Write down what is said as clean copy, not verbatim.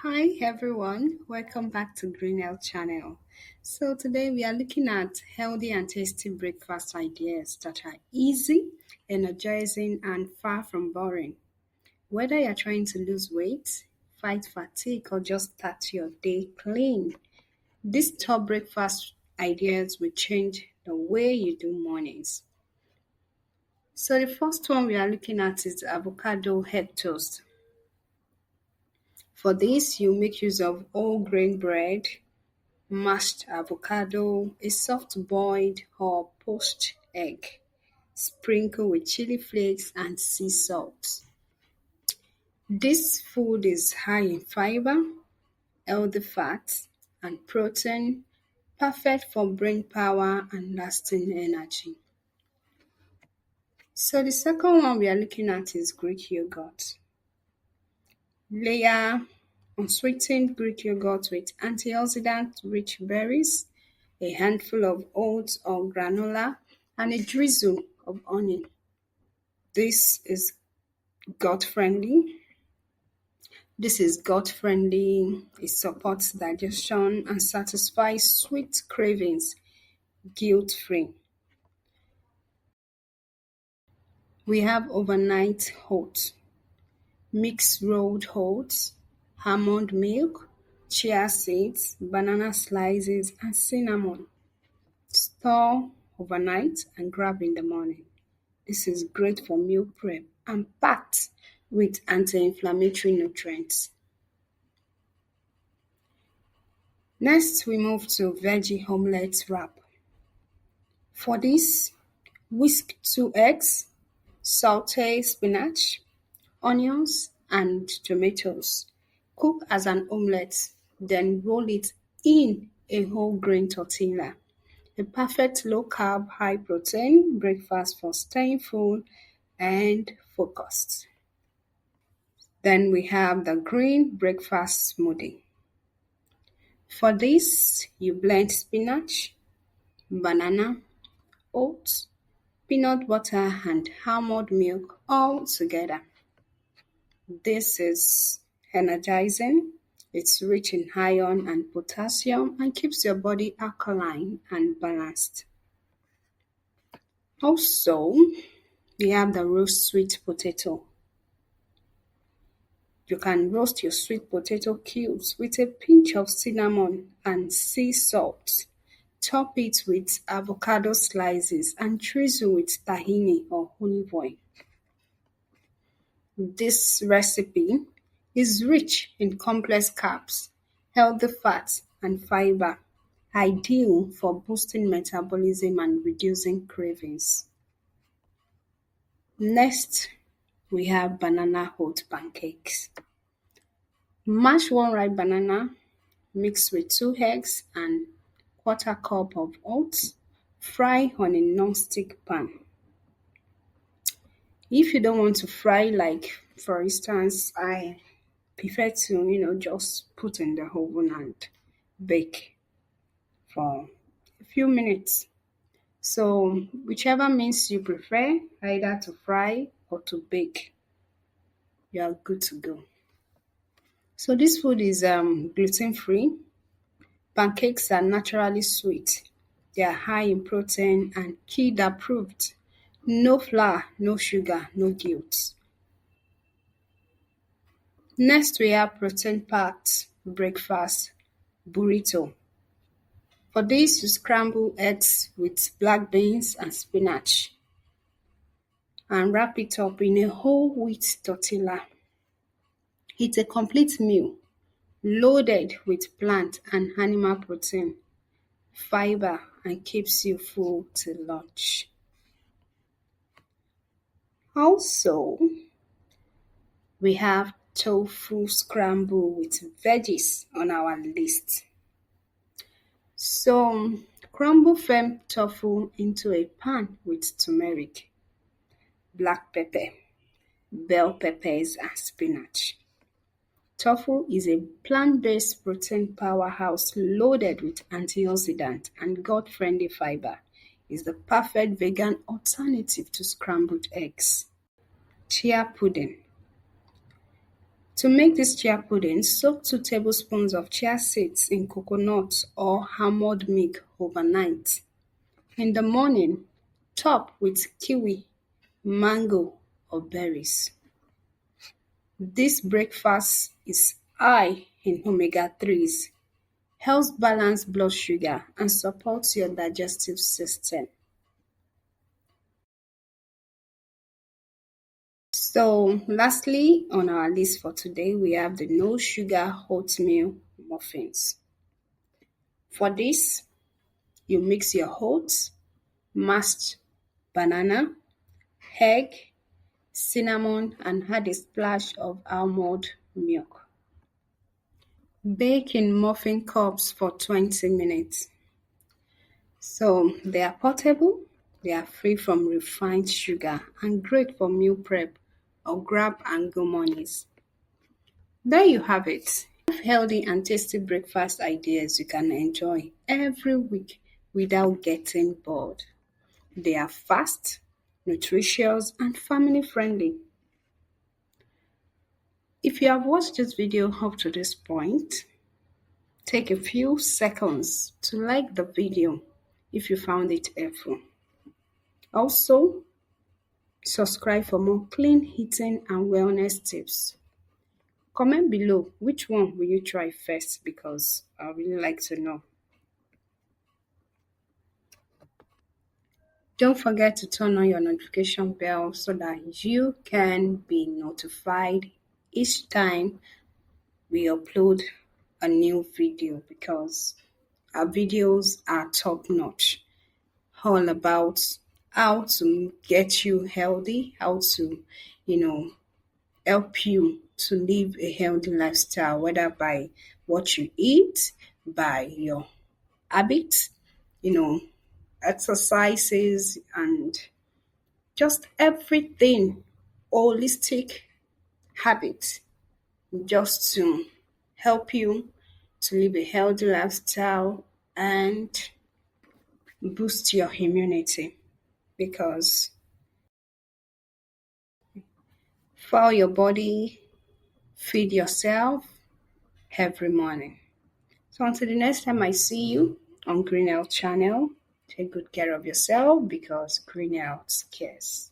Hi everyone, welcome back to Green Health Channel. So today we are looking at healthy and tasty breakfast ideas that are easy, energizing and far from boring. Whether you're trying to lose weight, fight fatigue or just start your day clean, these top breakfast ideas will change the way you do mornings. So the first one we are looking at is avocado head toast. For this, you make use of whole grain bread, mashed avocado, a soft boiled or poached egg. Sprinkle with chili flakes and sea salt. This food is high in fiber, healthy fats, and protein, perfect for brain power and lasting energy. So the second one we are looking at is Greek yogurt. Layer unsweetened Greek yogurt with antioxidant-rich berries, a handful of oats or granola, and a drizzle of honey. This is gut friendly. This is gut friendly. It supports digestion and satisfies sweet cravings guilt free. We have overnight oats, mix rolled oats, almond milk, chia seeds, banana slices, and cinnamon. Store overnight and grab in the morning. This is great for meal prep and packed with anti-inflammatory nutrients. Next, we move to veggie omelette wrap. For this, whisk 2 eggs, saute spinach, onions, and tomatoes. Cook as an omelette, then roll it in a whole grain tortilla. A perfect low-carb, high-protein breakfast for staying full and focused. Then we have the green breakfast smoothie. For this, you blend spinach, banana, oats, peanut butter, and almond milk all together. This is energizing. It's rich in iron and potassium and keeps your body alkaline and balanced. Also, we have the roast sweet potato. You can roast your sweet potato cubes with a pinch of cinnamon and sea salt. Top it with avocado slices and drizzle with tahini or olive oil. This recipe is rich in complex carbs, healthy fats, and fiber, ideal for boosting metabolism and reducing cravings. Next, we have banana oat pancakes. Mash one ripe banana, mix with 2 eggs and quarter cup of oats. Fry on a non-stick pan. If you don't want to fry, like for instance, I prefer to, just put in the oven and bake for a few minutes. So whichever means you prefer, either to fry or to bake, you are good to go. So this food is gluten-free. Pancakes are naturally sweet. They are high in protein and kid approved. No flour, no sugar, no guilt. Next, we have protein-packed breakfast burrito. For this, you scramble eggs with black beans and spinach and wrap it up in a whole wheat tortilla. It's a complete meal loaded with plant and animal protein, fiber, and keeps you full till lunch. Also, we have tofu scramble with veggies on our list. So, crumble firm tofu into a pan with turmeric, black pepper, bell peppers, and spinach. Tofu is a plant-based protein powerhouse loaded with antioxidant and gut-friendly fiber. It's the perfect vegan alternative to scrambled eggs. Chia pudding. To make this chia pudding, soak 2 tablespoons of chia seeds in coconut or almond milk overnight. In the morning, top with kiwi, mango, or berries. This breakfast is high in omega-3s, helps balance blood sugar, and supports your digestive system. So, lastly, on our list for today, we have the no sugar oatmeal muffins. For this, you mix your oats, mashed banana, egg, cinnamon, and add a splash of almond milk. Bake in muffin cups for 20 minutes. So they are portable, they are free from refined sugar, and great for meal prep or grab and go mornings. There you have it. Healthy and tasty breakfast ideas you can enjoy every week without getting bored. They are fast, nutritious, and family friendly. If you have watched this video up to this point, take a few seconds to like the video if you found it helpful. Also, subscribe for more clean eating and wellness tips. Comment below which one will you try first because I really like to know. Don't forget to turn on your notification bell so that you can be notified each time we upload a new video because our videos are top notch. All about how to get you healthy, how to, help you to live a healthy lifestyle, whether by what you eat, by your habits, you know, exercises, and just everything holistic habits just to help you to live a healthy lifestyle and boost your immunity because for your body, feed yourself every morning. So until the next time I see you on Green Health channel, take good care of yourself because Green Health cares.